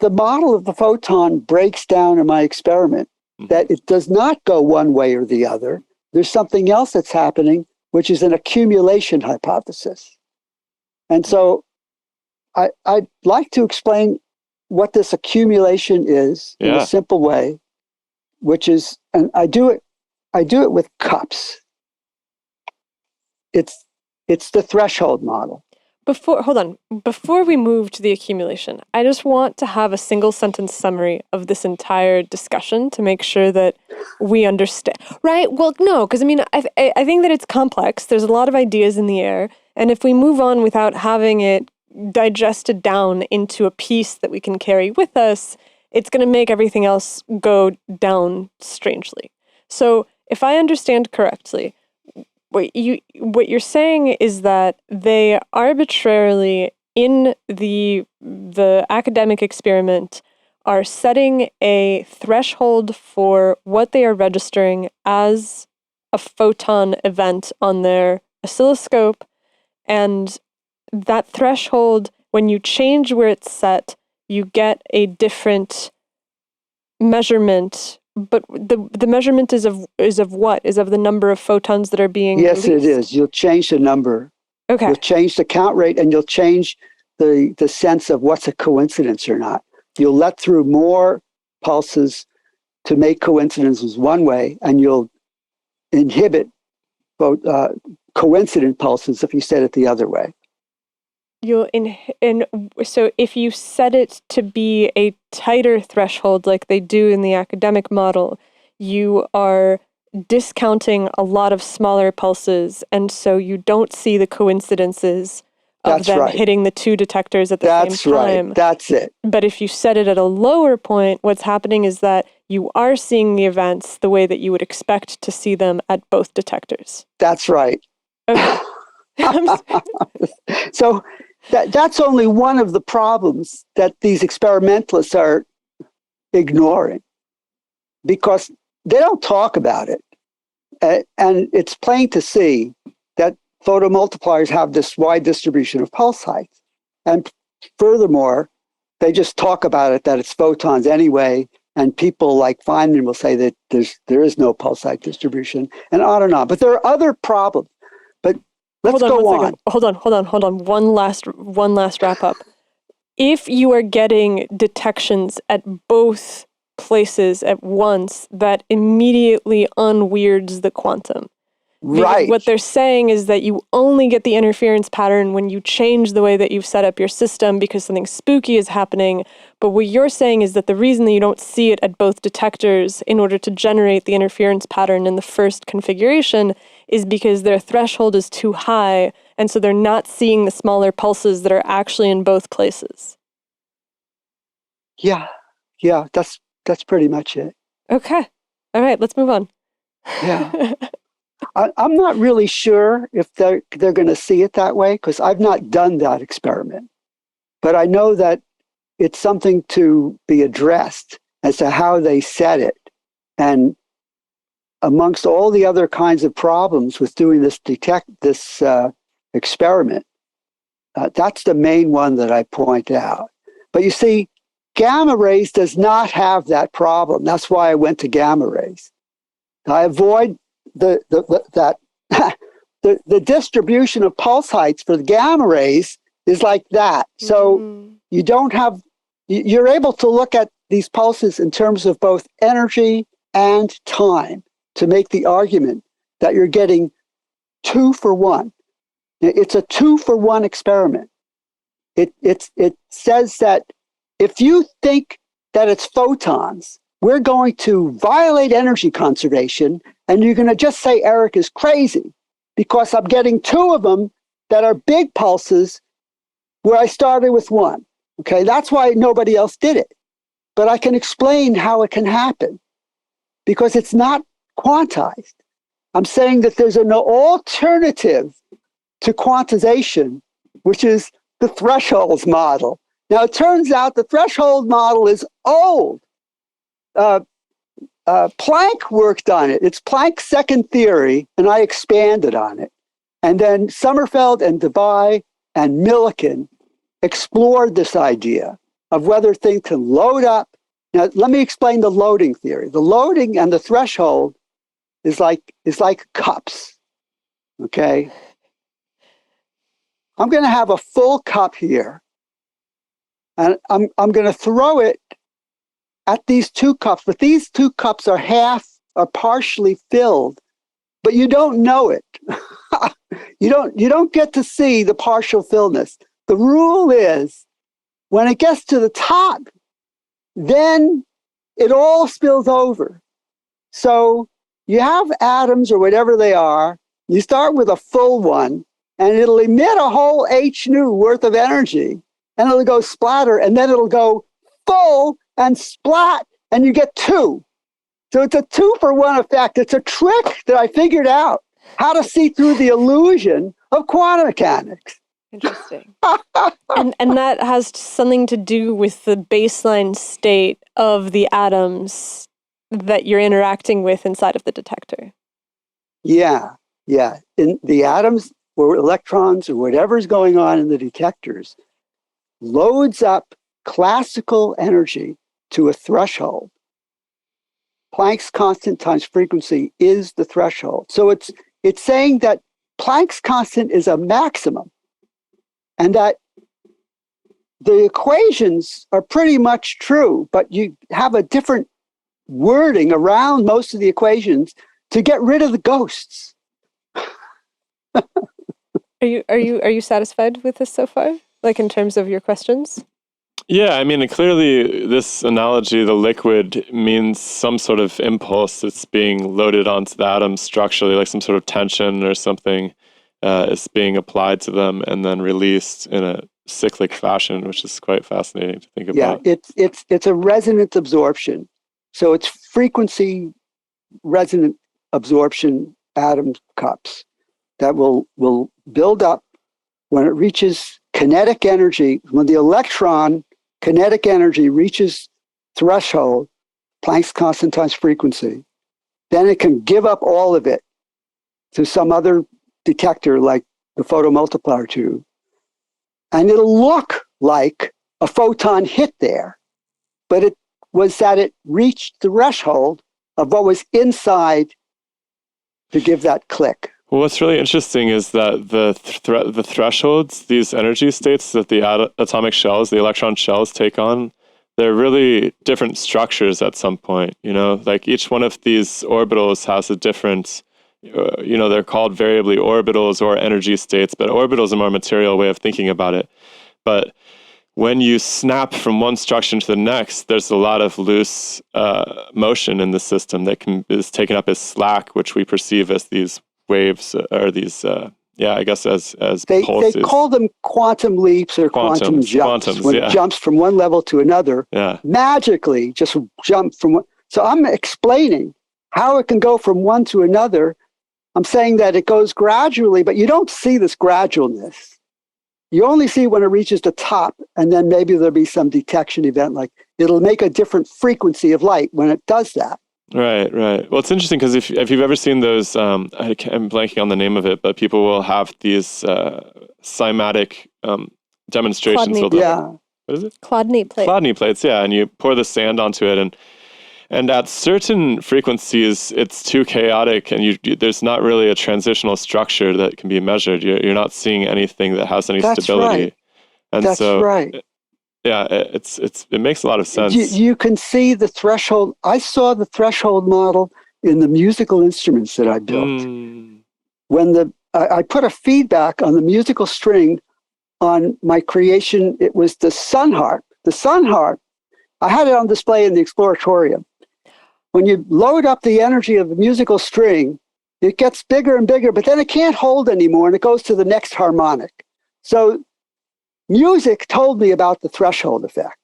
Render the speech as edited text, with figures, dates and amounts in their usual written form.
the model of the photon breaks down in my experiment, that it does not go one way or the other. There's something else that's happening, which is an accumulation hypothesis. And so I'd like to explain what this accumulation is in a simple way, which is, and I do it with cups. It's the threshold model. Before we move to the accumulation, I just want to have a single sentence summary of this entire discussion to make sure that we understand. Right? Well, no, because I mean, I think that it's complex. There's a lot of ideas in the air. And if we move on without having it digested down into a piece that we can carry with us, it's going to make everything else go down strangely. So if I understand correctly, what you're saying is that they arbitrarily, in the academic experiment, are setting a threshold for what they are registering as a photon event on their oscilloscope, and that threshold, when you change where it's set, you get a different measurement. But the measurement is of what? Is of the number of photons that are being released? Yes, it is. You'll change the number. Okay. You'll change the count rate, and you'll change the sense of what's a coincidence or not. You'll let through more pulses to make coincidences one way, and you'll inhibit both coincident pulses if you set it the other way. So if you set it to be a tighter threshold like they do in the academic model, you are discounting a lot of smaller pulses, and so you don't see the coincidences of them hitting the two detectors at the same time. That's right. That's it. But if you set it at a lower point, what's happening is that you are seeing the events the way that you would expect to see them at both detectors. That's right. Okay. So that's only one of the problems that these experimentalists are ignoring, because they don't talk about it. And it's plain to see that photomultipliers have this wide distribution of pulse heights. And furthermore, they just talk about it, that it's photons anyway. And people like Feynman will say that there is no pulse height distribution, and on and on. But there are other problems. But let's go on. Hold on. One last wrap up. If you are getting detections at both places at once, that immediately unweirds the quantum. Because right. What they're saying is that you only get the interference pattern when you change the way that you've set up your system because something spooky is happening. But what you're saying is that the reason that you don't see it at both detectors in order to generate the interference pattern in the first configuration is because their threshold is too high, and so they're not seeing the smaller pulses that are actually in both places. Yeah, that's pretty much it. Okay. All right, let's move on. Yeah. I'm not really sure if they're going to see it that way, because I've not done that experiment. But I know that it's something to be addressed as to how they set it. And amongst all the other kinds of problems with doing this experiment, that's the main one that I point out. But you see, gamma rays does not have that problem. That's why I went to gamma rays. I avoid the distribution of pulse heights for the gamma rays is like that. So you're able to look at these pulses in terms of both energy and time to make the argument that you're getting 2 for 1. It's a 2 for 1 experiment. It says that if you think that it's photons, we're going to violate energy conservation, and you're going to just say Eric is crazy because I'm getting 2 of them that are big pulses where I started with 1. Okay, that's why nobody else did it. But I can explain how it can happen because it's not quantized. I'm saying that there's an alternative to quantization, which is the thresholds model. Now, it turns out the threshold model is old. Planck worked on it. It's Planck's second theory, and I expanded on it. And then Sommerfeld and Debye and Millikan explored this idea. of whether things can load up. Now, let me explain the loading theory. The loading and the threshold is like cups. Okay? I'm going to have a full cup here, and I'm going to throw it at these two cups, but these two cups are partially filled, but you don't know it. You don't get to see the partial filledness. The rule is when it gets to the top, then it all spills over. So you have atoms or whatever they are, you start with a full one, and it'll emit a whole H nu worth of energy, and it'll go splatter, and then it'll go full and splat, and you get two. So it's a 2-for-1 effect. It's a trick that I figured out, how to see through the illusion of quantum mechanics. Interesting. and that has something to do with the baseline state of the atoms that you're interacting with inside of the detector. Yeah. In the atoms or electrons or whatever's going on in the detectors loads up classical energy to a threshold. Planck's constant times frequency is the threshold. So it's saying that Planck's constant is a maximum, and that the equations are pretty much true, but you have a different wording around most of the equations to get rid of the ghosts. Are you satisfied with this so far? Like in terms of your questions? Yeah, I mean, clearly this analogy, the liquid, means some sort of impulse that's being loaded onto the atoms structurally, like some sort of tension or something is being applied to them and then released in a cyclic fashion, which is quite fascinating to think about. Yeah, it's a resonant absorption. So it's frequency resonant absorption atom cups that will build up when it reaches kinetic energy, when the electron kinetic energy reaches threshold, Planck's constant times frequency, then it can give up all of it to some other detector like the photomultiplier tube. And it'll look like a photon hit there, but it was that it reached the threshold of what was inside to give that click. Well, what's really interesting is that the thresholds, these energy states that the atomic shells, the electron shells take on, they're really different structures at some point. You know, like each one of these orbitals has a different, they're called variably orbitals or energy states, but orbital is a more material way of thinking about it. But when you snap from one structure to the next, there's a lot of loose motion in the system that is taken up as slack, which we perceive as these waves or these, I guess as pulses. They call them quantum leaps or quantum jumps. When it jumps from one level to another, magically just jump from one. So I'm explaining how it can go from one to another. I'm saying that it goes gradually, but you don't see this gradualness. You only see when it reaches the top, and then maybe there'll be some detection event, like it'll make a different frequency of light when it does that. Right. Well, it's interesting because if you've ever seen those, I'm blanking on the name of it, but people will have these cymatic demonstrations. What is it? Chladni plates. Chladni plates, yeah. And you pour the sand onto it, and at certain frequencies, it's too chaotic, and there's not really a transitional structure that can be measured. You're not seeing anything that has any stability. Right. And That's so, right. Yeah, it makes a lot of sense. You can see the threshold. I saw the threshold model in the musical instruments that I built. When I put a feedback on the musical string on my creation, it was the sun harp. The sun harp, I had it on display in the Exploratorium. When you load up the energy of the musical string, it gets bigger and bigger, but then it can't hold anymore, and it goes to the next harmonic. So music told me about the threshold effect.